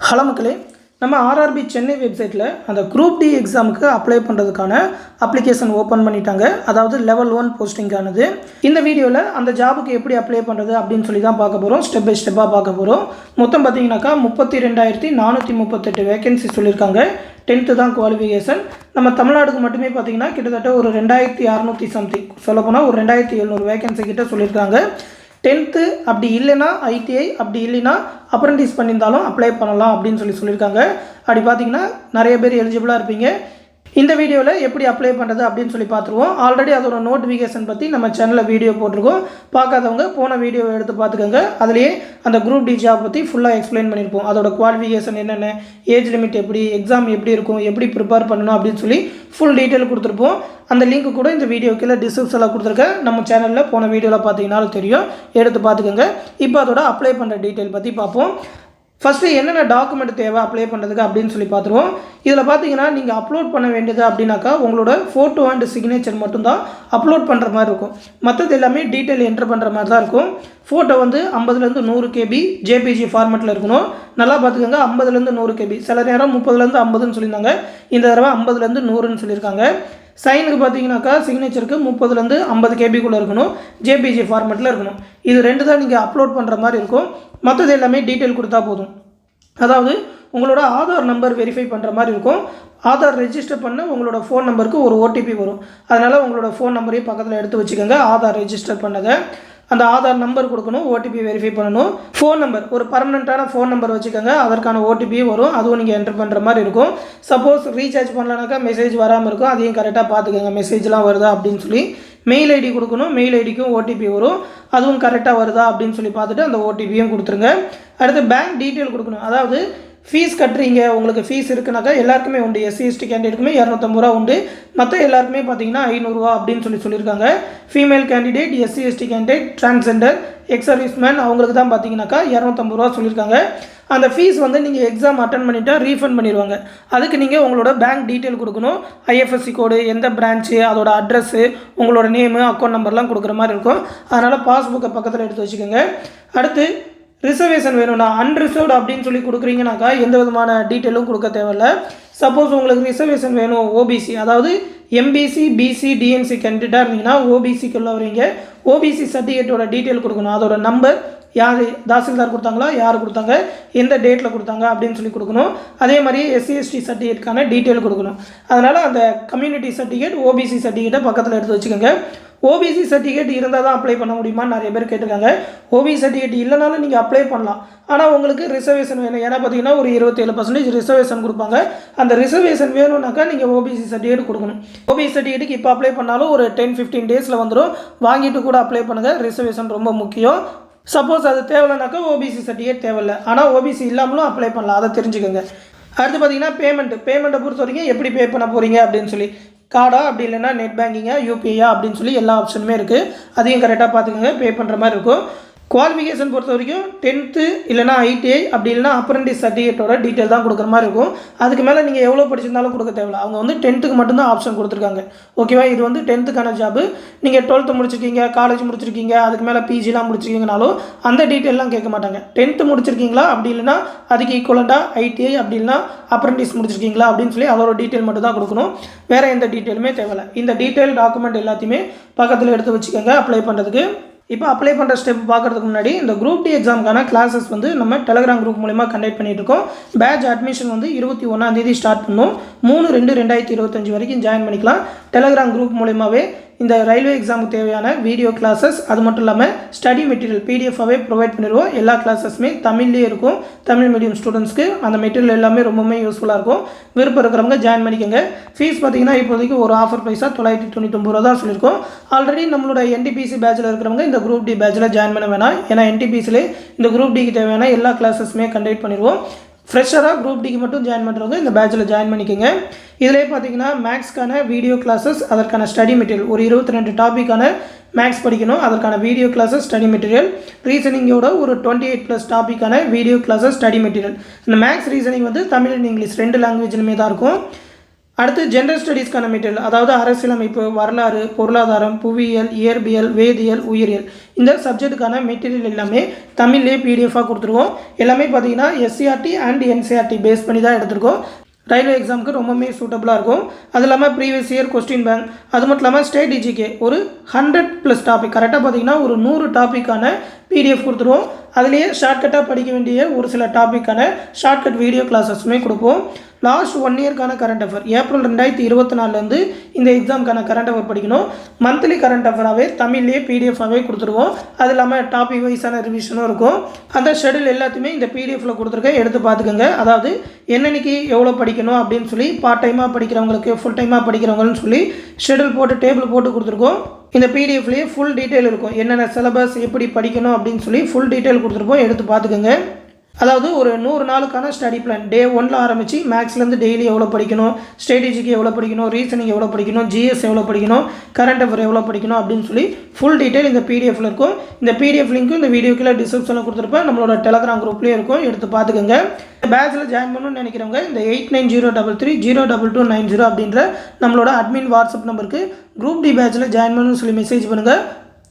Hello மக்களே, நம்ம RRB Chennai வெப்சைட்டில் அந்த குரூப் டி எக்ஸாமுக்கு அப்ளை பண்ணுறதுக்கான அப்ளிகேஷன் ஓப்பன் பண்ணிட்டாங்க. அதாவது லெவல் 1 போஸ்டிங்கானது. இந்த வீடியோவில் அந்த ஜாபுக்கு எப்படி அப்ளை பண்ணுறது அப்படின்னு சொல்லி தான் பார்க்க போகிறோம். ஸ்டெப் பை ஸ்டெப்பாக பார்க்க போகிறோம். மொத்தம் பார்த்தீங்கன்னாக்கா 32,438 வேகன்சி சொல்லியிருக்காங்க. 10th தான் குவாலிஃபிகேஷன். நம்ம தமிழ்நாடுக்கு மட்டுமே பார்த்தீங்கன்னா கிட்டத்தட்ட ஒரு 2,600 சம்திங், சொல்லப்போனால் ஒரு 2,700 வேகன்சி கிட்ட சொல்லியிருக்காங்க. 10th அப்படி இல்லைனா ஐடிஐ, அப்படி இல்லைனா அப்ரெண்டிஸ் பண்ணியிருந்தாலும் அப்ளை பண்ணலாம் அப்படின்னு சொல்லியிருக்காங்க. அப்படி பார்த்தீங்கன்னா நிறைய பேர் எலிஜிபிளாக இருப்பீங்க. இந்த வீடியோவில் எப்படி அப்ளை பண்ணுறது அப்படின்னு சொல்லி பார்த்துருவோம். ஆல்ரெடி அதோட நோட்டிஃபிகேஷன் பற்றி நம்ம சேனலில் வீடியோ போட்டிருக்கோம். பார்க்காதவங்க போன வீடியோவை எடுத்து பார்த்துக்கோங்க. அதுலேயே அந்த குரூப் டி ஜாப் பற்றி ஃபுல்லாக எக்ஸ்பிளைன் பண்ணியிருப்போம். அதோட குவாலிஃபிகேஷன் என்னென்ன, ஏஜ் லிமிட் எப்படி, எக்ஸாம் எப்படி இருக்கும், எப்படி ப்ரிப்பேர் பண்ணணும் அப்படின்னு சொல்லி ஃபுல் டீட்டெயில் கொடுத்துருப்போம். அந்த லிங்க் கூட இந்த வீடியோ கீழே டிஸ்கிரிப்ஷனில் கொடுத்துருக்கேன். நம்ம சேனலில் போன வீடியோவில் பார்த்தீங்கன்னாலும் தெரியும், எடுத்து பார்த்துக்கோங்க. இப்போ அதோட அப்ளை பண்ணுற டீட்டெயில் பற்றி பார்ப்போம். ஃபஸ்ட்டு என்னென்ன டாக்குமெண்ட் தேவை அப்ளை பண்ணுறதுக்கு அப்படின்னு சொல்லி பார்த்துருவோம். இதில் பார்த்தீங்கன்னா நீங்கள் அப்லோட் பண்ண வேண்டியது அப்படின்னாக்கா உங்களோட ஃபோட்டோ அண்ட் சிக்னேச்சர் மட்டும்தான் அப்லோட் பண்ணுற மாதிரி இருக்கும். மற்றது எல்லாமே டீட்டெயில் என்ட்ரு பண்ணுற மாதிரி தான் இருக்கும். ஃபோட்டோ வந்து 50 100 KB ஜேபிஜி ஃபார்மெட்டில் இருக்கணும். நல்லா பார்த்துக்கோங்க, 50 100 KB. சில நேரம் 30 50 சொல்லியிருந்தாங்க. இந்த தடவை 50 100 சொல்லியிருக்காங்க. சைனுக்கு பார்த்தீங்கன்னாக்கா சிக்னேச்சருக்கு 30 50 KBக்குள்ளே இருக்கணும். ஜேபிஜி ஃபார்மெட்டில் இருக்கணும். இது ரெண்டு தான் நீங்கள் அப்லோட் பண்ணுற மாதிரி இருக்கும். மற்றது எல்லாமே டீட்டெயில் கொடுத்தா போதும். அதாவது உங்களோட ஆதார் நம்பர் வெரிஃபை பண்ணுற மாதிரி இருக்கும். ஆதார் ரெஜிஸ்டர் பண்ண உங்களோட ஃபோன் நம்பருக்கு ஒரு OTP வரும். அதனால் உங்களோட ஃபோன் நம்பரையும் பக்கத்தில் எடுத்து வச்சுக்கோங்க. ஆதார் ரெஜிஸ்டர் பண்ணதை அந்த ஆதார் நம்பர் கொடுக்கணும், OTP வெரிஃபை பண்ணணும். ஃபோன் நம்பர் ஒரு பர்மனெண்ட்டான ஃபோன் நம்பர் வச்சுக்கோங்க. அதற்கான OTP வரும், அதுவும் நீங்கள் என்ட்ரு பண்ணுற மாதிரி இருக்கும். சப்போஸ் ரீசார்ஜ் பண்ணலனாக்கா மெசேஜ் வராமல் இருக்கும், அதையும் கரெக்டாக பார்த்துக்கோங்க. மெசேஜ்லாம் வருதா அப்படின்னு சொல்லி மெயில் ஐடி கொடுக்கணும். மெயில் ஐடிக்கும் OTP வரும், அதுவும் கரெக்டாக வருதா அப்படின்னு சொல்லி பார்த்துட்டு அந்த OTPயும் கொடுத்துருங்க. அடுத்து பேங்க் டீட்டெயில் கொடுக்கணும். அதாவது ஃபீஸ் கட்டுறீங்க, உங்களுக்கு ஃபீஸ் இருக்குனாக்கா எல்லாருக்குமே உண்டு. SC ST கேண்டிடேட்டுக்குமே 250 ரூபா உண்டு. மற்ற எல்லாருக்குமே பார்த்தீங்கன்னா 500 ரூபா அப்படின்னு சொல்லியிருக்காங்க. Female candidate, SC ST candidate, transgender, X serviceman அவங்களுக்கு தான் பார்த்தீங்கன்னாக்கா 250 ரூபா சொல்லியிருக்காங்க. அந்த ஃபீஸ் வந்து நீங்கள் எக்ஸாம் அட்டன் பண்ணிவிட்டா ரீஃபண்ட் பண்ணிடுவாங்க. அதுக்கு நீங்கள் உங்களோட பேங்க் டீட்டெயில் கொடுக்கணும். IFSC கோடு, எந்த பிரான்ச்சு, அதோட அட்ரஸ்ஸு, உங்களோட நேமு, அக்கௌண்ட் நம்பர்லாம் கொடுக்குற மாதிரி இருக்கும். அதனால் பாஸ்புக்கை பக்கத்தில் எடுத்து வச்சுக்கோங்க. அடுத்து ரிசர்வேஷன் வேணும்னா அன்ரிசர்வ்டு அப்படின்னு சொல்லி கொடுக்குறீங்கனாக்கா எந்த விதமான டீட்டெயிலும் கொடுக்க தேவையில்லை. சப்போஸ் உங்களுக்கு ரிசர்வேஷன் வேணும், OBC, அதாவது MBC BC DNC கேண்டிடேட்டாக இருந்தீங்கன்னா OBCக்குள்ளே வரீங்க. OBC சர்டிஃபிகேட்டோட டீட்டெயில் கொடுக்கணும். அதோட நம்பர், யார் தாசில்தார் கொடுத்தாங்களா, யார் கொடுத்தாங்க, எந்த டேட்டில் கொடுத்தாங்க அப்படின்னு சொல்லி கொடுக்கணும். அதே மாதிரி SC ST சர்டிஃபிகேட்டுக்கான டீட்டெயில் கொடுக்கணும். அதனால் அந்த கம்யூனிட்டி சர்டிஃபிகேட், OBC சர்டிஃபிகேட்டை பக்கத்தில் எடுத்து வச்சுக்கோங்க. OBC சர்டிஃபிகேட் இருந்தால் தான் அப்ளை பண்ண முடியுமான்னு நிறைய பேர் கேட்டிருக்காங்க. OBC சர்டிஃபிகேட் இல்லைனாலும் நீங்கள் அப்ளை பண்ணலாம். ஆனால் உங்களுக்கு ரிசர்வேஷன் வேணும். ஏன்னா பார்த்தீங்கன்னா ஒரு 27% ரிசர்வேஷன் கொடுப்பாங்க. அந்த ரிசர்வேஷன் வேணும்னாக்கா நீங்கள் OBC சர்டிஃபிகேட் கொடுக்கணும். OBC சர்டிஃபிகேட்டுக்கு இப்போ அப்ளை பண்ணாலும் ஒரு 10-15 டேஸில் வந்துடும். வாங்கிட்டு கூட அப்ளை பண்ணுங்கள். ரிசர்வேஷன் ரொம்ப முக்கியம். சப்போஸ் அது தேவையில்லைனாக்கா OBC சர்டிஃபிகேட் தேவையில்லை. ஆனால் OBC இல்லாமலும் அப்ளை பண்ணலாம், அதை தெரிஞ்சுக்கோங்க. அடுத்து பார்த்தீங்கன்னா பேமெண்ட்டை பொறுத்த வரைக்கும் எப்படி பே பண்ண போகிறீங்க அப்படின்னு சொல்லி, கார்டா அப்படி இல்லைன்னா நெட் பேங்கிங்கா, UPIயா அப்படின்னு சொல்லி எல்லா ஆப்ஷனுமே இருக்குது. அதையும் கரெக்டாக பார்த்துக்கோங்க. பே பண்ணுற மாதிரி இருக்கும். குவாலிஃபிகேஷன் பொறுத்த வரைக்கும் 10th இல்லைனா ITI, அப்படி இல்லைனா அப்ரெண்டிஸ் சர்டிஃபிகேட்டோட டீட்டெயில் தான் கொடுக்குற மாதிரி இருக்கும். அதுக்கு மேலே நீங்கள் எவ்வளோ படிச்சிருந்தாலும் கொடுக்க தேவையில்லை. அவங்க வந்து 10th மட்டும்தான் ஆப்ஷன் கொடுத்துருக்காங்க. ஓகேவா? இது வந்து 10th ஜாபு. நீங்கள் 12th முடிச்சிருக்கீங்க, காலேஜ் முடிச்சிருக்கீங்க, அதுக்கு மேலே PGலாம் முடிச்சிருக்கீங்கனாலும் அந்த டீட்டெயிலாம் கேட்க மாட்டாங்க. 10th முடிச்சிருக்கீங்களா, அப்படி இல்லைனா அதுக்கு ஈக்குவலண்ட்டாக ITI, அப்படி இல்லைனா அப்ரெண்டிஸ் முடிச்சிருக்கீங்களா அப்படின்னு சொல்லி அதோட டீட்டெயில் மட்டும் தான் கொடுக்கணும். வேறு எந்த டீட்டெயிலுமே தேவையில்லை. இந்த டீட்டெயில் டாக்குமெண்ட் எல்லாத்தையுமே பக்கத்தில் எடுத்து வச்சுக்கோங்க அப்ளை பண்ணுறதுக்கு. இப்போ அப்ளை பண்ணுற ஸ்டெப் பார்க்குறதுக்கு முன்னாடி இந்த குரூப் டி எக்ஸாமுக்கான கிளாஸஸ் வந்து நம்ம டெலகிராம் குரூப் மூலிமா கண்டக்ட் பண்ணிட்டு இருக்கோம். பேட்ச் அட்மிஷன் வந்து 21ஆம் தேதி ஸ்டார்ட் பண்ணோம். 3/2/2025 வரைக்கும் ஜாயின் பண்ணிக்கலாம். டெலகிராம் குரூப் மூலிமாவே இந்த ரயில்வே எக்ஸாமுக்கு தேவையான வீடியோ கிளாஸஸ், அது மட்டும் இல்லாமல் ஸ்டடி மெட்டீரியல் PDF-ஆகவே ப்ரொவைட் பண்ணிடுவோம். எல்லா கிளாஸஸுமே தமிழ்லேயே இருக்கும். தமிழ் மீடியம் ஸ்டூடெண்ட்ஸ்க்கு அந்த மெட்டீரியல் எல்லாமே ரொம்பவுமே யூஸ்ஃபுல்லாக இருக்கும். விருப்பம் இருக்கிறவங்க ஜாயின் பண்ணிக்கோங்க. ஃபீஸ் பார்த்தீங்கன்னா இப்போதைக்கு ஒரு ஆஃபர் ப்ரைஸாக 999 ரூபா தான் சொல்லியிருக்கோம். ஆல்ரெடி நம்மளோட NTPC பேட்சில் இருக்கிறவங்க இந்த குரூப் டி பேட்சில் ஜாயின் பண்ண வேணாம். ஏன்னா NTPCலே இந்த குரூப் டிக்கு தேவையான எல்லா கிளாஸஸுமே கண்டக்ட் பண்ணிடுவோம். ஃப்ரெஷராக குரூப் டிக்கு மட்டும் ஜாயின் பண்ணுறவங்க இந்த பேட்சில் ஜாயின் பண்ணிக்கோங்க. இதிலே பார்த்தீங்கன்னா மேக்ஸ்க்கான வீடியோ கிளாஸஸ், அதற்கான ஸ்டடி மெட்டீரியல், ஒரு 22 டாப்பிக்கான மேக்ஸ் படிக்கணும், அதற்கான வீடியோ கிளாஸஸ், ஸ்டடி மெட்டீரியல், ரீசனிங்கோட ஒரு 28+ டாப்பிக்கான வீடியோ கிளாஸஸ், ஸ்டடி மெட்டீரியல். இந்த மேக்ஸ் ரீசனிங் வந்து தமிழ் அண்ட் இங்கிலீஷ் 2 லாங்குவேஜ்லுமே தான் இருக்கும். அடுத்து ஜென்ரல் ஸ்டடீஸ்க்கான மெட்டீரியல், அதாவது அரசியலமைப்பு, வரலாறு, பொருளாதாரம், புவியியல், இயற்பியல், வேதியியல், உயிரியல் இந்த சப்ஜெக்ட்டுக்கான மெட்டீரியல் எல்லாமே தமிழ்லேயே பிடிஎஃபாக கொடுத்துருவோம். எல்லாமே பார்த்தீங்கன்னா எஸ்சிஆர்டி அண்ட் என்சிஆர்டி பேஸ் பண்ணி தான் எடுத்திருக்கோம். ரயில்வே எக்ஸாமுக்கு ரொம்பவே சூட்டபுளாக இருக்கும். அது இல்லாமல் ப்ரீவியஸ் இயர் கொஸ்டின் பேங்க், அது மட்டும் இல்லாமல் ஸ்டேட் டிஜிகே ஒரு 100+ டாபிக், கரெக்டாக பார்த்தீங்கன்னா ஒரு 100 டாப்பிக்கான பிடிஎஃப் கொடுத்துருவோம். அதுலேயே ஷார்ட்கட்டாக படிக்க வேண்டிய ஒரு சில டாப்பிக்கான ஷார்ட்கட் வீடியோ கிளாஸஸுமே கொடுப்போம். லாஸ்ட் 1 இயர்க்கான கரண்ட் அஃபேர் ஏப்ரல் 2024 இந்த எக்ஸாமுக்கான கரண்ட் அஃபேர் படிக்கணும். மந்த்லி கரண்ட் அஃபேராகவே தமிழ்லேயே பிடிஎஃபாகவே கொடுத்துருவோம். அது இல்லாமல் டாபிக் வைஸான ரிவிஷனும் இருக்கும். அந்த ஷெடியூல் எல்லாத்தையுமே இந்த பிடிஎஃபில் கொடுத்துருக்கேன், எடுத்து பார்த்துக்கோங்க. அதாவது என்னென்னைக்கு எவ்வளோ படிக்கணும் அப்படின்னு சொல்லி பார்ட் டைமாக படிக்கிறவங்களுக்கு, ஃபுல் டைமாக படிக்கிறவங்கன்னு சொல்லி ஷெடியூல் போட்டு டேபிள் போட்டு கொடுத்துருக்கோம். இந்த பிடிஎஃப்லேயே ஃபுல் டீட்டெயில் இருக்கும், என்னென்ன சிலபஸ் எப்படி படிக்கணும் அப்படின்னு சொல்லி ஃபுல் டீட்டெயில் கொடுத்துருப்போம், எடுத்து பார்த்துக்கோங்க. அதாவது ஒரு 100 நாளுக்கான ஸ்டடி பிளான், டே 1ல் ஆரம்பித்து மேக்ஸ்லேருந்து டெய்லி எவ்வளோ படிக்கணும், ஸ்ட்ராட்டஜிக்கு எவ்வளோ படிக்கணும், ரீசனிங் எவ்வளோ படிக்கணும், ஜிஎஸ் எவ்வளோ படிக்கணும், கரண்ட் அஃபேர் எவ்வளோ படிக்கணும் அப்படின்னு சொல்லி ஃபுல் டீட்டெயில் இந்த பிடிஎஃப்ல இருக்கும். இந்த பிடிஎஃப் லிங்க்கும் இந்த வீடியோக்குள்ள டிஸ்கிரிப்ஷனில் கொடுத்துருப்பேன், நம்மளோட டெலகிராம் குரூப்லேயும் இருக்கும், எடுத்து பார்த்துக்கோங்க. பேட்சில் ஜாயின் பண்ணணும்னு நினைக்கிறவங்க இந்த 8903302290 அப்படின்ற நம்மளோட அட்மின் வாட்ஸ்அப் நம்பருக்கு குரூப் டி பேட்சில் ஜாயின் பண்ணணும்னு சொல்லி மெசேஜ் பண்ணுங்கள்.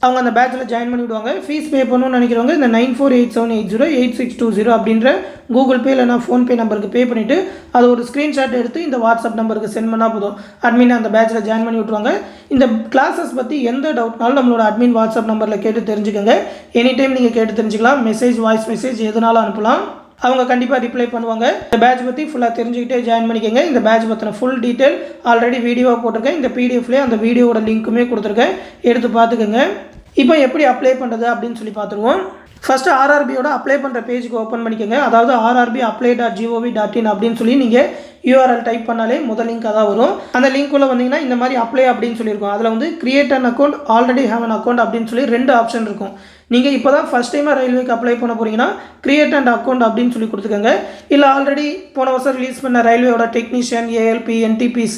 அவங்க அந்த பேட்சில் ஜாயின் பண்ணி விடுவாங்க. ஃபீஸ் பே பண்ணணும்னு நினைக்கிறவங்க இந்த 9487808620 அப்படின்ற கூகுள் பே இல்லைனா ஃபோன்பே நம்பருக்கு பே பண்ணிவிட்டு அது ஒரு ஸ்க்ரீன்ஷாட் எடுத்து இந்த வாட்ஸ்அப் நம்பருக்கு சென்ட் பண்ணால் போதும், அட்மின் அந்த பேட்சில் ஜாயின் பண்ணி விட்டுருவாங்க. இந்த கிளாஸஸ் பற்றி எந்த டவுட்னாலும் நம்மளோட அட்மின் வாட்ஸ்அப் நம்பரில் கேட்டு தெரிஞ்சுக்கோங்க. எனி டைம் நீங்கள் கேட்டு தெரிஞ்சுக்கலாம், மெசேஜ், வாய்ஸ் மெசேஜ் எதுனாலும் அனுப்பலாம், அவங்க கண்டிப்பாக ரிப்ளை பண்ணுவாங்க. இந்த பேட்ச் பற்றி ஃபுல்லாக தெரிஞ்சுக்கிட்டே ஜாயின் பண்ணிக்கோங்க. இந்த பேட்ச் பற்றின ஃபுல் டீட்டெயில் ஆல்ரெடி வீடியோவாக போட்டிருக்கேன், இந்த பிடிஎஃப்லேயே அந்த வீடியோவோட லிங்க்குமே கொடுத்துருக்கேன், எடுத்து பார்த்துக்கோங்க. இப்போ எப்படி அப்ளை பண்ணுறது அப்படின்னு சொல்லி பார்த்துருவோம். ஃபஸ்ட்டு ஆர்ஆர்பியோட அப்ளை பண்ணுற பேஜுக்கு ஓப்பன் பண்ணிக்கோங்க. அதாவது rrbapply.gov.in அப்படின்னு சொல்லி நீங்கள் URL டைப் பண்ணாலே முதல் லிங்க் தான் வரும். அந்த லிங்க்குள்ளே வந்தீங்கன்னா இந்த மாதிரி அப்ளை அப்படின்னு சொல்லியிருக்கோம். அதில் வந்து create an account, already have an account அப்படின்னு சொல்லி 2 ஆப்ஷன் இருக்கும். நீங்கள் இப்போ தான் ஃபஸ்ட் டைமாக ரயில்வேக்கு அப்ளை பண்ண போகிறீங்கன்னா கிரியேட் அண்ட் அக்கௌண்ட் அப்படின்னு சொல்லி கொடுத்துக்கோங்க. இல்லை ஆல்ரெடி போன வருஷம் ரிலீஸ் பண்ண ரயில்வேயோட டெக்னீஷியன், ALP, NTPC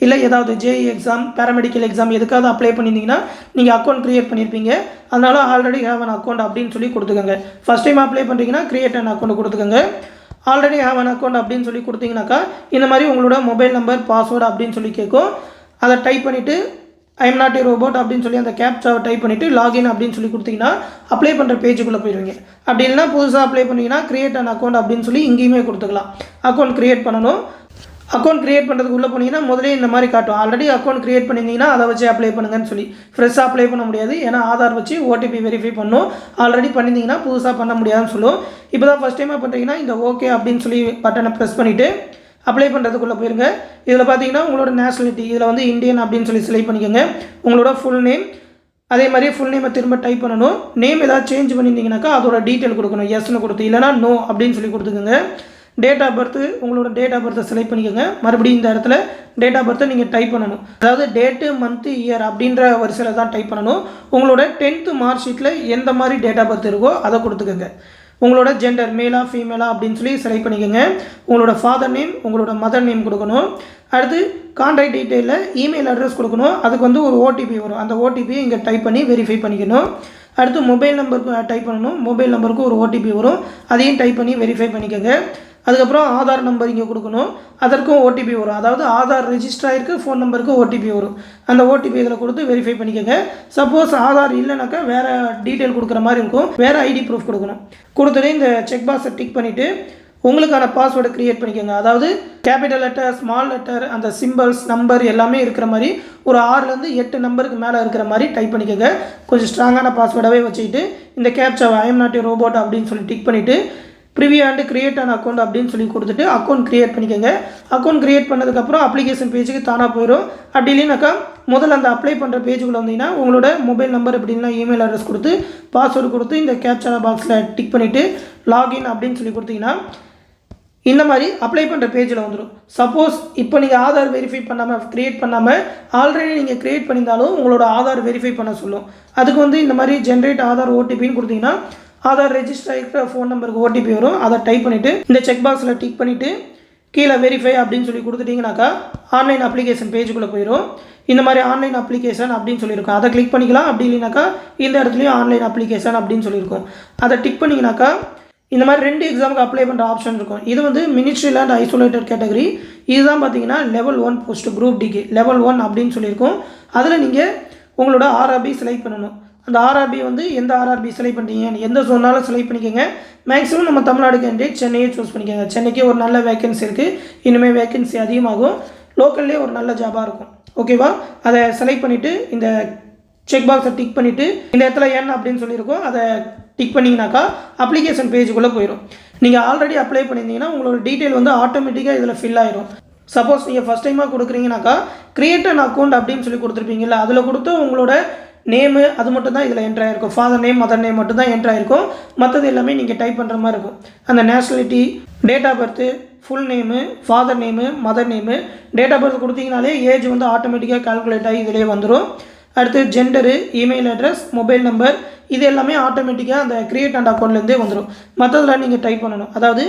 இல்லை ஏதாவது JEE எக்ஸாம், பேராமெடிக்கல் எக்ஸாம் எதுக்காவது அப்ளை பண்ணியிருந்தீங்கன்னா நீங்கள் அக்கௌண்ட் க்ரியேட் பண்ணியிருப்பீங்க. அதனால் ஆல்ரெடி ஹேவ் அன் அக்கௌண்ட் அப்படின்னு சொல்லி கொடுத்துக்கோங்க. ஃபஸ்ட் டைம் அப்ளை பண்ணுறீங்கன்னா கிரியேட் அண்ட் அக்கௌண்ட் கொடுத்துக்கோங்க. ஆல்ரெடி ஹேவ் அன் அக்கௌண்ட் அப்படின்னு சொல்லி கொடுத்தீங்கன்னாக்கா இந்த மாதிரி உங்களோட மொபைல் நம்பர், பாஸ்வேர்டு அப்படின்னு சொல்லி கேட்கும். அதை டைப் பண்ணிவிட்டு ஐ எம் நாட் ஏ ரோபோட் அப்படின்னு சொல்லி அந்த கேப்சாவை டைப் பண்ணிவிட்டு லாகின் அப்படின்னு சொல்லி கொடுத்தீங்கன்னா அப்ளை பண்ணுற பேஜுக்குள்ளே போயிடுவீங்க. அப்படி இல்லைனா புதுசாக அப்ளை பண்ணிங்கன்னா கிரியேட் அன் அக்கௌண்ட் அப்படின்னு சொல்லி இங்கேயுமே கொடுத்துக்கலாம். அக்கௌண்ட் க்ரியேட் பண்ணணும். அக்கௌண்ட் க்ரியேட் பண்ணுறதுக்கு உள்ளே போனீங்கன்னா முதலே இந்த மாதிரி காட்டும், ஆல்ரெடி அக்கௌண்ட் க்ரியேட் பண்ணியிருந்தீங்கன்னா அதை வச்சு அப்ளை பண்ணுங்கன்னு சொல்லி. ஃப்ரெஷ்ஷாக அப்ளை பண்ண முடியாது, ஏன்னா ஆதார் வச்சு OTP வெரிஃபை பண்ணணும். ஆல்ரெடி பண்ணியிருந்தீங்கன்னா புதுசாக பண்ண முடியாதுன்னு சொல்லும். இப்போ தான் ஃபஸ்ட் டைமாக பண்ணுறீங்கன்னா இந்த ஓகே அப்படின்னு சொல்லி பட்டனை ப்ரெஸ் பண்ணிவிட்டு அப்ளை பண்ணுறதுக்குள்ளே போயிருங்க. இதில் பார்த்தீங்கன்னா உங்களோட நேஷனாலிட்டி, இதில் வந்து இந்தியன் அப்படின்னு சொல்லி செலக்ட் பண்ணிக்கோங்க. உங்களோட ஃபுல் நேம், அதே மாதிரி ஃபுல் நேமை திரும்ப டைப் பண்ணணும். நேம் ஏதாவது சேஞ்ச் பண்ணியிருந்தீங்கன்னாக்கா அதோட டீட்டெயில் கொடுக்கணும், எஸ்ன்னு கொடுத்து, இல்லைனா நோ அப்படின்னு சொல்லி கொடுத்துக்கோங்க. டேட் ஆஃப் பர்த்து, உங்களோட டேட் ஆஃப் பர்த்தை செலக்ட் பண்ணிக்கோங்க. மறுபடியும் இந்த இடத்துல டேட் ஆஃப் பர்த்தை நீங்கள் டைப் பண்ணணும். அதாவது டேட்டு, மந்த்து, இயர் அப்படின்ற வரிசையில் தான் டைப் பண்ணணும். உங்களோட 10th மார்க் ஷீட்டில் எந்த மாதிரி டேட் ஆஃப் பர்த் இருக்கோ அதை கொடுத்துக்கோங்க. உங்களோட ஜெண்டர் மேலா ஃபீமேலா அப்படின்னு சொல்லி செலக்ட் பண்ணிக்கோங்க. உங்களோட ஃபாதர் நேம், உங்களோட மதர் நேம் கொடுக்கணும். அடுத்து கான்டாக்ட் டீட்டெயிலில் இமெயில் அட்ரஸ் கொடுக்கணும். அதுக்கு வந்து ஒரு OTP வரும், அந்த OTPயை இங்கே டைப் பண்ணி வெரிஃபை பண்ணிக்கணும். அடுத்து மொபைல் நம்பருக்கு டைப் பண்ணணும். மொபைல் நம்பருக்கு ஒரு OTP வரும், அதையும் டைப் பண்ணி வெரிஃபை பண்ணிக்கோங்க. அதுக்கப்புறம் ஆதார் நம்பர் இங்கே கொடுக்கணும், அதற்கும் OTP வரும். அதாவது ஆதார் ரெஜிஸ்டர் ஆகிருக்கு, ஃபோன் நம்பருக்கு OTP வரும். அந்த OTP இதில் கொடுத்து வெரிஃபை பண்ணிக்கோங்க. சப்போஸ் ஆதார் இல்லைனாக்கா வேறு டீட்டெயில் கொடுக்குற மாதிரி இருக்கும், வேறு ID ப்ரூஃப் கொடுக்கணும். கொடுத்தோடனே இந்த செக் பாக்ஸை டிக் பண்ணிவிட்டு உங்களுக்கான பாஸ்வேர்டை க்ரியேட் பண்ணிக்கோங்க. அதாவது கேபிட்டல் லெட்டர், ஸ்மால் லெட்டர், அந்த சிம்பிள்ஸ், நம்பர் எல்லாமே இருக்கிற மாதிரி ஒரு 6லேருந்து 8 நம்பருக்கு மேலே இருக்கிற மாதிரி டைப் பண்ணிக்கோங்க. கொஞ்சம் ஸ்ட்ராங்கான பாஸ்வேர்டாகவே வச்சுக்கிட்டு இந்த கேப்சாவை I am not a robot அப்படின்னு சொல்லி டிக் பண்ணிவிட்டு preview and create an account அப்படின்னு சொல்லி கொடுத்துட்டு அக்கௌண்ட் க்ரியேட் பண்ணிக்கோங்க. அக்கௌண்ட் க்ரியேட் பண்ணதுக்கப்புறம் அப்ளிகேஷன் பேஜுக்கு தானாக போயிடும். அப்படி இல்லைனாக்கா முதல்ல அந்த அப்ளை பண்ணுற பேஜுக்குள்ளே வந்தீங்கன்னா உங்களோட மொபைல் நம்பர் அப்படின்னா இமெயில் அட்ரஸ் கொடுத்து பாஸ்வேர்டு கொடுத்து இந்த கேப்சா பாக்ஸில் டிக் பண்ணிவிட்டு லாகின் அப்படின்னு சொல்லி கொடுத்தீங்கன்னா இந்த மாதிரி அப்ளை பண்ணுற பேஜில் வந்துடும். சப்போஸ் இப்போ நீங்கள் ஆதார் வெரிஃபை பண்ணாமல், க்ரியேட் பண்ணாமல் ஆல்ரெடி நீங்கள் க்ரியேட் பண்ணியிருந்தாலும் உங்களோட ஆதார் வெரிஃபை பண்ண சொல்லும். அதுக்கு வந்து இந்த மாதிரி ஜென்ரேட் ஆதார் OTPன்னு கொடுத்தீங்கன்னா ஆதார் ரெஜிஸ்டர் ஆகிருக்கிற ஃபோன் நம்பருக்கு OTP வரும். அதை டைப் பண்ணிவிட்டு இந்த செக் பாக்ஸில் டிக் பண்ணிவிட்டு கீழே வெரிஃபை அப்படின்னு சொல்லி கொடுத்துட்டிங்கனாக்கா ஆன்லைன் அப்ளிகேஷன் பேஜுக்குள்ளே போயிடும். இந்த மாதிரி ஆன்லைன் அப்ளிகேஷன் அப்படின்னு சொல்லியிருக்கோம், அதை கிளிக் பண்ணிக்கலாம். அப்படி இல்லைனாக்கா இந்த இடத்துலையும் ஆன்லைன் அப்ளிகேஷன் அப்படின்னு சொல்லியிருக்கோம், அதை டிக் பண்ணிங்கனாக்கா இந்த மாதிரி 2 எக்ஸாமுக்கு அப்ளை பண்ணுற ஆப்ஷன் இருக்கும். இது வந்து மினிஸ்ட்ரியில் அண்ட் ஐசோலேட்டட் கேட்டகரி. இதுதான் பார்த்தீங்கன்னா லெவல் 1 போஸ்ட் குரூப் டிக்கு லெவல் 1 அப்படின்னு சொல்லியிருக்கோம். அதில் நீங்கள் உங்களோட ஆர்ஆர்பி செலக்ட் பண்ணணும். அந்த ஆர்ஆர்பி வந்து எந்த ஆர்ஆர்பி செலக்ட் பண்ணுறீங்க, எந்த ஜோனாலும் செலக்ட் பண்ணிக்கோங்க. மேக்ஸிமம் நம்ம தமிழ்நாடு கேண்டிடேட் சென்னையே சூஸ் பண்ணிக்கோங்க. சென்னைக்கே ஒரு நல்ல வேகன்சி இருக்குது. இனிமேல் வேகன்சி அதிகமாகும். லோக்கல்லே ஒரு நல்ல ஜாபாக இருக்கும். ஓகேவா? அதை செலக்ட் பண்ணிவிட்டு இந்த செக் பாக்ஸை டிக் பண்ணிவிட்டு இந்த இடத்துல என்ன அப்படின்னு சொல்லியிருக்கோம் அதை டிக் பண்ணிங்கனாக்கா அப்ளிகேஷன் பேஜுக்குள்ளே போயிடும். நீங்கள் ஆல்ரெடி அப்ளை பண்ணியிருந்தீங்கன்னா உங்களோட டீட்டெயில் வந்து ஆட்டோமேட்டிக்காக இதில் ஃபில் ஆயிரும். சப்போஸ் நீங்கள் ஃபஸ்ட் டைமாக கொடுக்குறீங்கனாக்கா கிரியேட் அன் அக்கௌண்ட் அப்படின்னு சொல்லி கொடுத்துருப்பீங்கல்ல, அதில் கொடுத்து உங்களோட நேமு அது மட்டும் தான் இதில் என்ட்ரு ஆகிருக்கும். ஃபாதர் நேம் மதர் நேம் மட்டும் தான் என்ட்ரு ஆகிருக்கும். மற்றது எல்லாமே நீங்கள் டைப் பண்ணுற மாதிரி இருக்கும். அந்த nationality, date of birth, full name, father name, mother name, date of birth கொடுத்தீங்கனாலே ஏஜ் வந்து ஆட்டோமேட்டிக்காக கால்குலேட் ஆகி இதிலே வந்துடும். அடுத்து gender, email address, mobile number, இது எல்லாமே ஆட்டோமேட்டிக்காக அந்த கிரியேட் அண்ட் அக்கௌண்ட்லேருந்தே வந்துடும். மற்றதில் நீங்கள் டைப் பண்ணணும். அதாவது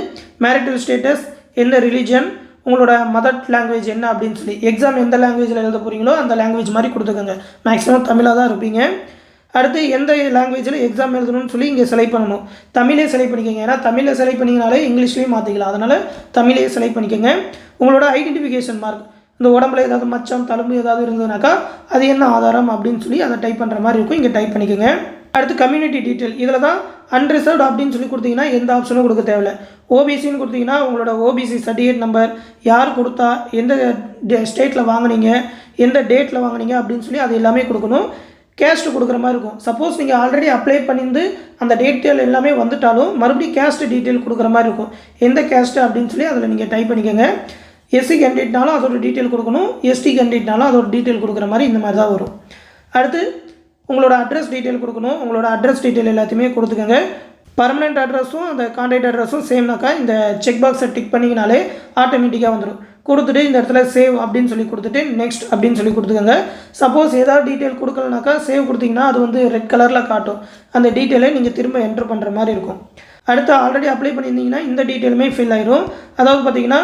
மேரிட்டல் ஸ்டேட்டஸ், எந்த ரிலீஜன், உங்களோட மதர் லாங்குவேஜ் என்ன அப்படின்னு சொல்லி, எக்ஸாம் எந்த லாங்குவேஜில் எழுத போகிறீங்களோ அந்த லாங்குவேஜ் மாதிரி கொடுத்துக்கோங்க. மேக்ஸிமம் தமிழாக தான் இருப்பீங்க. அடுத்து எந்த லாங்குவேஜில் எக்ஸாம் எழுதணும்னு சொல்லி இங்கே செலக்ட் பண்ணணும். தமிழே செலக்ட் பண்ணிக்கோங்க. ஏன்னா தமிழில் செலக்ட் பண்ணிங்கனாலே இங்கிலீஷ்லேயும் மாற்றிக்கலாம். அதனால் தமிழே செலக்ட் பண்ணிக்கோங்க. உங்களோட ஐடென்டிஃபிகேஷன் மார்க், இந்த உடம்புல ஏதாவது மச்சம் தழும்பு ஏதாவது இருந்ததுனாக்கா அது என்ன ஆதாரம் அப்படின்னு சொல்லி அதை டைப் பண்ணுற மாதிரி இருக்கும். இங்கே டைப் பண்ணிக்கோங்க. அடுத்து கம்யூனிட்டி டீட்டெயில், இதில் தான் அன்ரிசர்வ்டு அப்படின்னு சொல்லி கொடுத்தீங்கன்னா எந்த ஆப்ஷனும் கொடுக்க தேவையில்லை. ஓபிசின்னு கொடுத்தீங்கன்னா உங்களோட ஓபிசி சர்டிஃபிகேட் நம்பர், யார் கொடுத்தா, எந்த ஸ்டேட்டில் வாங்கினீங்க, எந்த டேட்டில் வாங்கினீங்க அப்படின்னு சொல்லி அது எல்லாமே கொடுக்கணும். கேஸ்ட்டு கொடுக்குற மாதிரி இருக்கும். சப்போஸ் நீங்கள் ஆல்ரெடி அப்ளை பண்ணியிருந்து அந்த டீட்டெயில் எல்லாமே வந்துட்டாலும் மறுபடியும் கேஸ்ட்டு டீட்டெயில் கொடுக்குற மாதிரி இருக்கும். எந்த கேஸ்ட்டு அப்படின்னு சொல்லி அதில் நீங்கள் டைப் பண்ணிக்கோங்க. எஸ்சி கேண்டிடேட்னாலும் அதோட டீட்டெயில் கொடுக்கணும், எஸ்டி கேண்டிடேட்னாலும் அதோட டீட்டெயில் கொடுக்குற மாதிரி இந்த மாதிரி தான் வரும். அடுத்து உங்களோட அட்ரஸ் டீட்டெயில் கொடுக்கணும். உங்களோட அட்ரஸ் டீட்டெயில் எல்லாத்தையுமே கொடுத்துக்கோங்க. பர்மனெண்ட் அட்ரஸும் அந்த கான்டாக்ட் அட்ரஸும் சேம்னாக்கா இந்த செக் பாக்ஸை டிக் பண்ணிங்கனாலே ஆட்டோமேட்டிக்காக வந்துடும். கொடுத்துட்டு இந்த இடத்துல சேவ் அப்படின்னு சொல்லி கொடுத்துட்டு நெக்ஸ்ட் அப்படின்னு சொல்லி கொடுத்துக்கோங்க. சப்போஸ் ஏதாவது டீட்டெயில் கொடுக்கலனாக்கா சேவ் கொடுத்தீங்கன்னா அது வந்து ரெட் கலரில் காட்டும். அந்த டீட்டெயிலை நீங்கள் திரும்ப என்ட்ரு பண்ணுற மாதிரி இருக்கும். அடுத்து ஆல்ரெடி அப்ளை பண்ணியிருந்தீங்கன்னா இந்த டீட்டெயிலுமே ஃபில் ஆயிடும். அதாவது பார்த்தீங்கன்னா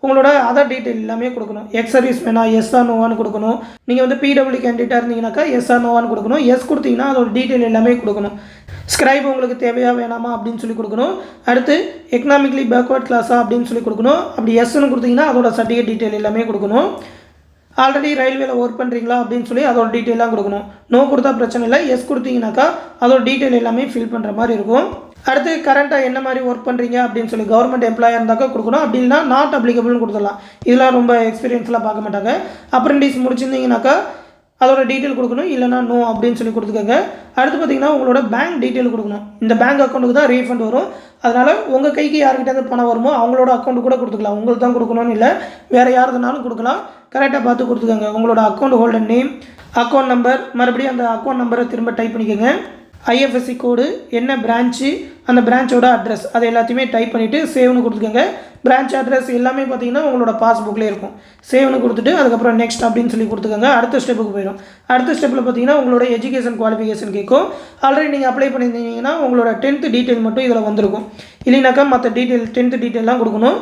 உங்களோட அதர் டீட்டெயில் எல்லாமே கொடுக்கணும். எக்ஸ் சர்வீஸ் மேனா எஸ் ஆர் நோவான்னு கொடுக்கணும். நீங்கள் வந்து பிடபிள்யூ கேண்டிடேட்டாக இருந்தீங்கன்னாக்கா எஸ் ஆர் நோவான்னு கொடுக்கணும். எஸ் கொடுத்தீங்கன்னா அதோட டீட்டெயில் எல்லாமே கொடுக்கணும். ஸ்கிரைப் உங்களுக்கு தேவையா வேணாமா அப்படின்னு சொல்லி கொடுக்கணும். அடுத்து எக்கனாமிக்கலி பேக்வர்ட் கிளாஸா அப்படின்னு சொல்லி கொடுக்கணும். அப்படி எஸ்ன்னு கொடுத்தீங்கன்னா அதோட சர்டிஃபிகேட் டீட்டெயில் எல்லாமே கொடுக்கணும். ஆல்ரெடி ரயில்வேல ஒர்க் பண்ணுறீங்களா அப்படின்னு சொல்லி அதோட டீட்டெயிலாம் கொடுக்கணும். நோ கொடுத்தா பிரச்சனை இல்லை. எஸ் கொடுத்தீங்கன்னாக்கா அதோட டீட்டெயில் எல்லாமே ஃபில் பண்ணுற மாதிரி இருக்கும். அடுத்து கரண்ட்டாக என்ன மாதிரி ஒர்க் பண்ணுறீங்க அப்படின்னு சொல்லி கவர்மெண்ட் எம்ப்ளாயாக இருந்தாக்கா கொடுக்கணும். அப்படி இல்லைனா நாட் அப்ளிகபிள்னு கொடுத்துடலாம். இதெல்லாம் ரொம்ப எக்ஸ்பீரியன்ஸ்லாம் பார்க்க மாட்டாங்க. அப்ரெண்டிஸ் முடிச்சிருந்தீங்கன்னாக்கா அதோட டீட்டெயில் கொடுக்கணும். இல்லைனா நோ அப்படின்னு சொல்லி கொடுத்துக்கோங்க. அடுத்து பார்த்தீங்கன்னா உங்களோட பேங்க் டீட்டெயில் கொடுக்கணும். இந்த பேங்க் அக்கௌண்ட்டுக்கு தான் ரீஃபண்ட் வரும். அதனால் உங்கள் கைக்கு யார்கிட்ட பணம் வருமோ அவங்களோட அக்கௌண்ட் கூட கொடுத்துக்கலாம். உங்களுக்கு தான் கொடுக்கணும்னு இல்லை, வேறு யாருதுனாலும் கொடுக்கலாம். கரெக்டாக பார்த்து கொடுத்துக்கோங்க. உங்களோட account holder name, account number, மறுபடியும் அந்த அக்கௌண்ட் நம்பரை திரும்ப டைப் பண்ணிக்கோங்க. ஐஎஃப்எஸ்சி கோடு, என்ன பிரான்ச்சு, அந்த பிரான்ச்சோட அட்ரஸ் அது எல்லாத்தையுமே டைப் பண்ணிவிட்டு சேவ்னு கொடுத்துக்கோங்க. பிரான்ச் அட்ரஸ் எல்லாமே பார்த்தீங்கன்னா உங்களோட பாஸ்புக்லேயே இருக்கும். சேவ்னு கொடுத்துட்டு அதுக்கப்புறம் நெக்ஸ்ட் அப்படின்னு சொல்லி கொடுத்துக்கோங்க. அடுத்த ஸ்டெப்புக்கு போயிடும். அடுத்த ஸ்டெப்பில் பார்த்தீங்கன்னா உங்களோட எஜுகேஷன் குவாலிஃபிகேஷன் கேட்கும். ஆல்ரெடி நீங்கள் அப்ளை பண்ணியிருந்தீங்கன்னா உங்களோட 10th டீட்டெயில் மட்டும் இதில் வந்திருக்கும். இல்லைனாக்கா மற்ற டீட்டெயில் 10th டீட்டெயிலாம் கொடுக்கணும்.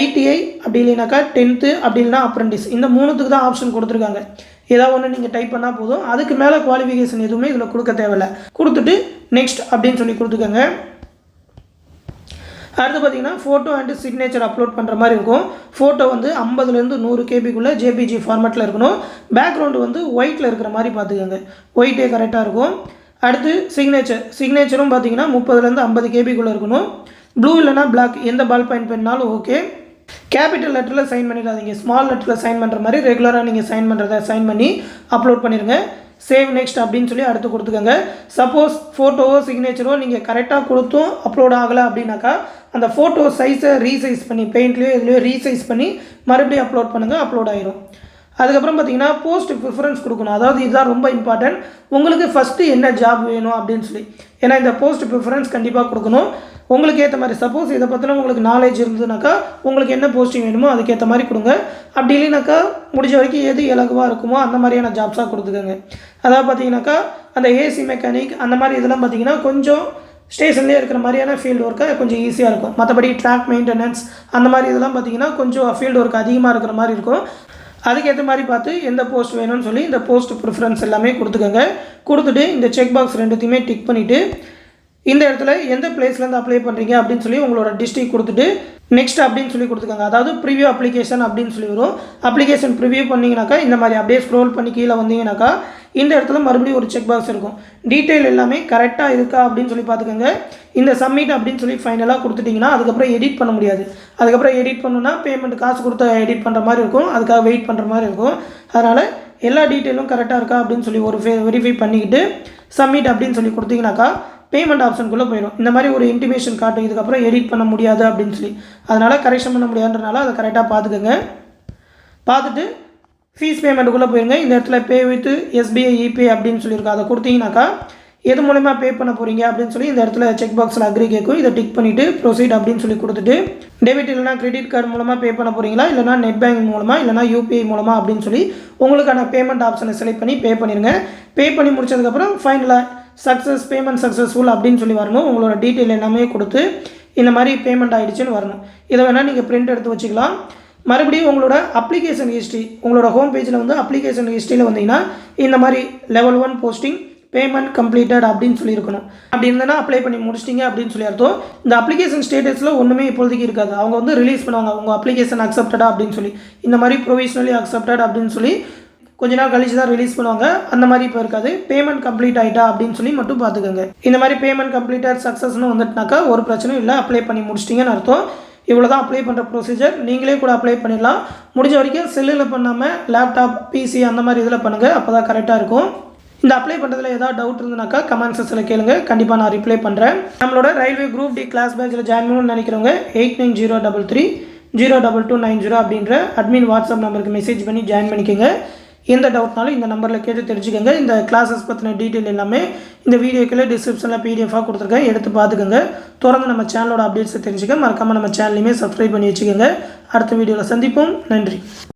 ஐடிஐ அப்படி இல்லைனாக்கா 10th அப்படி இல்லைனா அப்ரெண்டிஸ், இந்த 3த்துக்கு தான் ஆப்ஷன் கொடுத்துருக்காங்க. ஏதாவது ஒன்று நீங்கள் டைப் பண்ணால் போதும். அதுக்கு மேலே குவாலிஃபிகேஷன் எதுவுமே இதில் கொடுக்க தேவையில்லை. கொடுத்துட்டு நெக்ஸ்ட் அப்படின்னு சொல்லி கொடுத்துக்கோங்க. அடுத்து பார்த்தீங்கன்னா ஃபோட்டோ அண்டு சிக்னேச்சர் அப்லோட் பண்ணுற மாதிரி இருக்கும். ஃபோட்டோ வந்து 50லேருந்து 100 கேபிக்குள்ளே ஜேபிஜி ஃபார்மேட்டில் இருக்கணும். பேக்ரவுண்டு வந்து ஒயிட்டில் இருக்கிற மாதிரி பார்த்துக்கோங்க. ஒயிட்டே கரெக்டாக இருக்கும். அடுத்து சிக்னேச்சரும் பார்த்தீங்கன்னா 30லேருந்து 50 கேபிக்குள்ளே இருக்கணும். ப்ளூ இல்லைனா பிளாக் எந்த பால் பாயிண்ட் பண்ணாலும் ஓகே. கேபிட்டல் லெட்டரில் சைன் பண்ணிடாதீங்க. ஸ்மால் லெட்டரில் சைன் பண்ணுற மாதிரி ரெகுலராக நீங்கள் சைன் பண்ணுறத சைன் பண்ணி அப்லோட் பண்ணிடுங்க. சேவ் நெக்ஸ்ட் அப்படின்னு சொல்லி அடுத்து கொடுத்துக்கோங்க. சப்போஸ் ஃபோட்டோவோ சிக்னேச்சரோ நீங்கள் கரெக்டாக கொடுத்தும் அப்லோட் ஆகலை அப்படின்னாக்கா அந்த ஃபோட்டோ சைஸை ரீசைஸ் பண்ணி பெயிண்ட்லேயோ இதுலேயோ ரீசைஸ் பண்ணி மறுபடியும் அப்லோட் பண்ணுங்கள். அப்லோட் ஆயிரும். அதுக்கப்புறம் பார்த்தீங்கன்னா போஸ்ட் ப்ரிஃபரன்ஸ் கொடுக்கணும். அதாவது இதுதான் ரொம்ப இம்பார்ட்டன்ட். உங்களுக்கு ஃபஸ்ட்டு என்ன ஜாப் வேணும் அப்படின்னு சொல்லி, ஏன்னா இந்த போஸ்ட் ப்ரிஃபரன்ஸ் கண்டிப்பாக கொடுக்கணும். உங்களுக்கு ஏற்ற மாதிரி சப்போஸ் இதை பற்றின உங்களுக்கு நாலேஜ் இருந்ததுனாக்கா உங்களுக்கு என்ன போஸ்டிங் வேணுமோ அதுக்கேற்ற மாதிரி கொடுங்க. அப்படி இல்லைனாக்கா முடிஞ்ச வரைக்கும் எது இலகுவாக இருக்குமோ அந்த மாதிரியான ஜாப்ஸாக கொடுத்துக்கோங்க. அதாவது பார்த்தீங்கன்னாக்கா அந்த ஏசி மெக்கானிக் அந்த மாதிரி இதெல்லாம் பார்த்தீங்கன்னா கொஞ்சம் ஸ்டேஷன்லேயே இருக்கிற மாதிரியான ஃபீல்டு ஒர்க்கை கொஞ்சம் ஈஸியாக இருக்கும். மற்றபடி ட்ராக் மெயின்டெனன்ஸ் அந்த மாதிரி இதெல்லாம் பார்த்தீங்கன்னா கொஞ்சம் ஃபீல்டு ஒர்க் அதிகமாக இருக்கிற மாதிரி இருக்கும். அதுக்கேற்ற மாதிரி பார்த்து எந்த போஸ்ட் வேணும்னு சொல்லி இந்த போஸ்ட் ப்ரிஃபரன்ஸ் எல்லாமே கொடுத்துக்கோங்க. கொடுத்துட்டு இந்த செக் பாக்ஸ் ரெண்டுத்தையுமே டிக் பண்ணிவிட்டு இந்த இடத்துல எந்த பிளேஸ்லேருந்து அப்ளை பண்ணுறீங்க அப்படின்னு சொல்லி உங்களோட டிஸ்ட்ரிக்ட் கொடுத்துட்டு நெக்ஸ்ட் அப்படின்னு சொல்லி கொடுத்துருக்காங்க. அதாவது ப்ரிவியூ அப்ளிகேஷன் அப்படின்னு சொல்லி வரும். அப்ளிகேஷன் ப்ரிவியூ பண்ணிங்கனாக்கா இந்த மாதிரி அப்படியே ஸ்க்ரோல் பண்ணி கீழே வந்தீங்கன்னாக்கா இந்த இடத்துல மறுபடியும் ஒரு செக் பாக்ஸ் இருக்கும். டீட்டெயில் எல்லாமே கரெக்டாக இருக்கா அப்படின்னு சொல்லி பார்த்துக்கோங்க. இந்த சப்மிட் அப்படின்னு சொல்லி ஃபைனலாக கொடுத்துட்டிங்கன்னா அதுக்கப்புறம் எடிட் பண்ண முடியாது. அதுக்கப்புறம் எடிட் பண்ணணுன்னா பேமெண்ட் காசு கொடுத்து எடிட் பண்ணுற மாதிரி இருக்கும். அதுக்காக வெயிட் பண்ணுற மாதிரி இருக்கும். அதனால் எல்லா டீட்டெயிலும் கரெக்டாக இருக்கா அப்படின்னு சொல்லி ஒரு வெரிஃபை பண்ணிக்கிட்டு சப்மிட் அப்படின்னு சொல்லி கொடுத்தீங்கன்னாக்கா பேமெண்ட் ஆப்ஷனுக்குள்ளே போயிடும். இந்த மாதிரி ஒரு இன்டிமேஷன் காட்டும், இதுக்கப்புறம் எடிட் பண்ண முடியாது அப்படின்னு சொல்லி. அதனால் கரெக்ஷன் பண்ண முடியாதுன்றனால அதை கரெக்டாக பார்த்துக்கோங்க. பார்த்துட்டு ஃபீஸ் பேமெண்ட்டுக்குள்ளே போயிருங்க. இந்த இடத்துல பே வித் SBI இபே அப்படின்னு சொல்லியிருக்கோம். அதை கொடுத்தீங்கன்னாக்கா எது மூலமா பே பண்ண போகிறீங்க அப்படின்னு சொல்லி இந்த இடத்துல செக் பாக்ஸில் அக்ரி கேட்கும். இதை டிக் பண்ணிவிட்டு ப்ரொசீட் அப்படின்னு சொல்லி கொடுத்துட்டு டெபிட் இல்லைனா கிரெடிட் கார்டு மூலமாக பே பண்ண போகிறீங்களா, இல்லைனா நெட் பேங்கிங் மூலமாக, இல்லைனா UPI மூலமாக அப்படின்னு சொல்லி உங்களுக்கான பேமெண்ட் ஆப்ஷனை செலக்ட் பண்ணி பே பண்ணிடுங்க. பே பண்ணி முடிச்சதுக்கப்புறம் ஃபைனலாக சக்ஸஸ் பேமெண்ட் சக்ஸஸ்ஃபுல் அப்படின்னு சொல்லி வரணும். உங்களோட டீட்டெயில் எல்லாமே கொடுத்து இந்த மாதிரி பேமெண்ட் ஆகிடுச்சுன்னு வரணும். இதை வேணால் நீங்கள் பிரிண்ட் எடுத்து வச்சுக்கலாம். மறுபடியும் உங்களோட அப்ளிகேஷன் ஹிஸ்ட்ரி உங்களோட ஹோம் பேஜில் வந்து அப்ளிகேஷன் ஹிஸ்ட்ரியில் வந்தீங்கன்னா இந்த மாதிரி லெவல் 1 போஸ்டிங் பேமெண்ட் கம்ப்ளீட்டட் அப்படின்னு சொல்லியிருக்கணும். அப்படி இருந்ததுன்னா அப்ளை பண்ணி முடிச்சிட்டிங்க அப்படின்னு சொல்லி அர்த்தம். இந்த அப்ளிகேஷன் ஸ்டேட்டஸில் ஒன்றுமே இப்போதைக்கு இருக்காது. அவங்க வந்து ரிலீஸ் பண்ணுவாங்க உங்கள் அப்ளிகேஷன் அக்செப்டடா அப்படின்னு சொல்லி. இந்த மாதிரி ப்ரொவிஷனலி அக்செப்டட் அப்படின்னு சொல்லி கொஞ்ச நாள் கழிச்சு தான் ரிலீஸ் பண்ணுவாங்க. அந்த மாதிரி இப்போ இருக்காது. பேமெண்ட் கம்ப்ளீட் ஆகிட்டா அப்படின்னு சொல்லி மட்டும் பார்த்துக்கோங்க. இந்த மாதிரி பேமெண்ட் கம்ப்ளீட்டட் சக்ஸஸ்னு வந்துட்டுனாக்கா ஒரு பிரச்சனையும் இல்லை, அப்ளை பண்ணி முடிச்சிட்டிங்கன்னு அர்த்தம். இவ்வளோ தான் அப்ளை பண்ணுற ப்ரொசீஜர். நீங்களே கூட அப்ளை பண்ணிடலாம். முடிஞ்ச வரைக்கும் செல்லில் பண்ணாமல் லேப்டாப் PC அந்த மாதிரி இதில் பண்ணுங்கள். அப்போ தான் கரெக்டாக இருக்கும். இந்த அப்ளை பண்ணுறதுல ஏதாவது டவுட் இருந்ததுனாக்கா கமெண்ட் செக்ஷனில் கேளுங்க, கண்டிப்பாக நான் ரிப்ளை பண்ணுறேன். நம்மளோட ரயில்வே குரூப் D கிளாஸ் பேட்சில் ஜாயின் பண்ணணும்னு நினைக்கிறவங்க 8903302290 அப்படின்ற அட்மின் வாட்ஸ்அப் நம்பருக்கு மெசேஜ் பண்ணி ஜாயின் பண்ணிக்கோங்க. எந்த டவுட்னாலும் இந்த நம்பரில் கேட்டு தெரிஞ்சுக்கோங்க. இந்த கிளாஸஸ் பற்றின டீட்டெயில் எல்லாமே இந்த வீடியோக்குள்ளே டிஸ்கிரிப்ஷனில் PDF கொடுத்துருக்கேன், எடுத்து பார்த்துக்கோங்க. தொடர்ந்து நம்ம சேனலோட அப்டேட்ஸை தெரிஞ்சுக்க மறக்காமல் நம்ம சேனலையுமே சப்ஸ்கிரைப் பண்ணி வச்சுக்கோங்க. அடுத்த வீடியோவில் சந்திப்போம். நன்றி.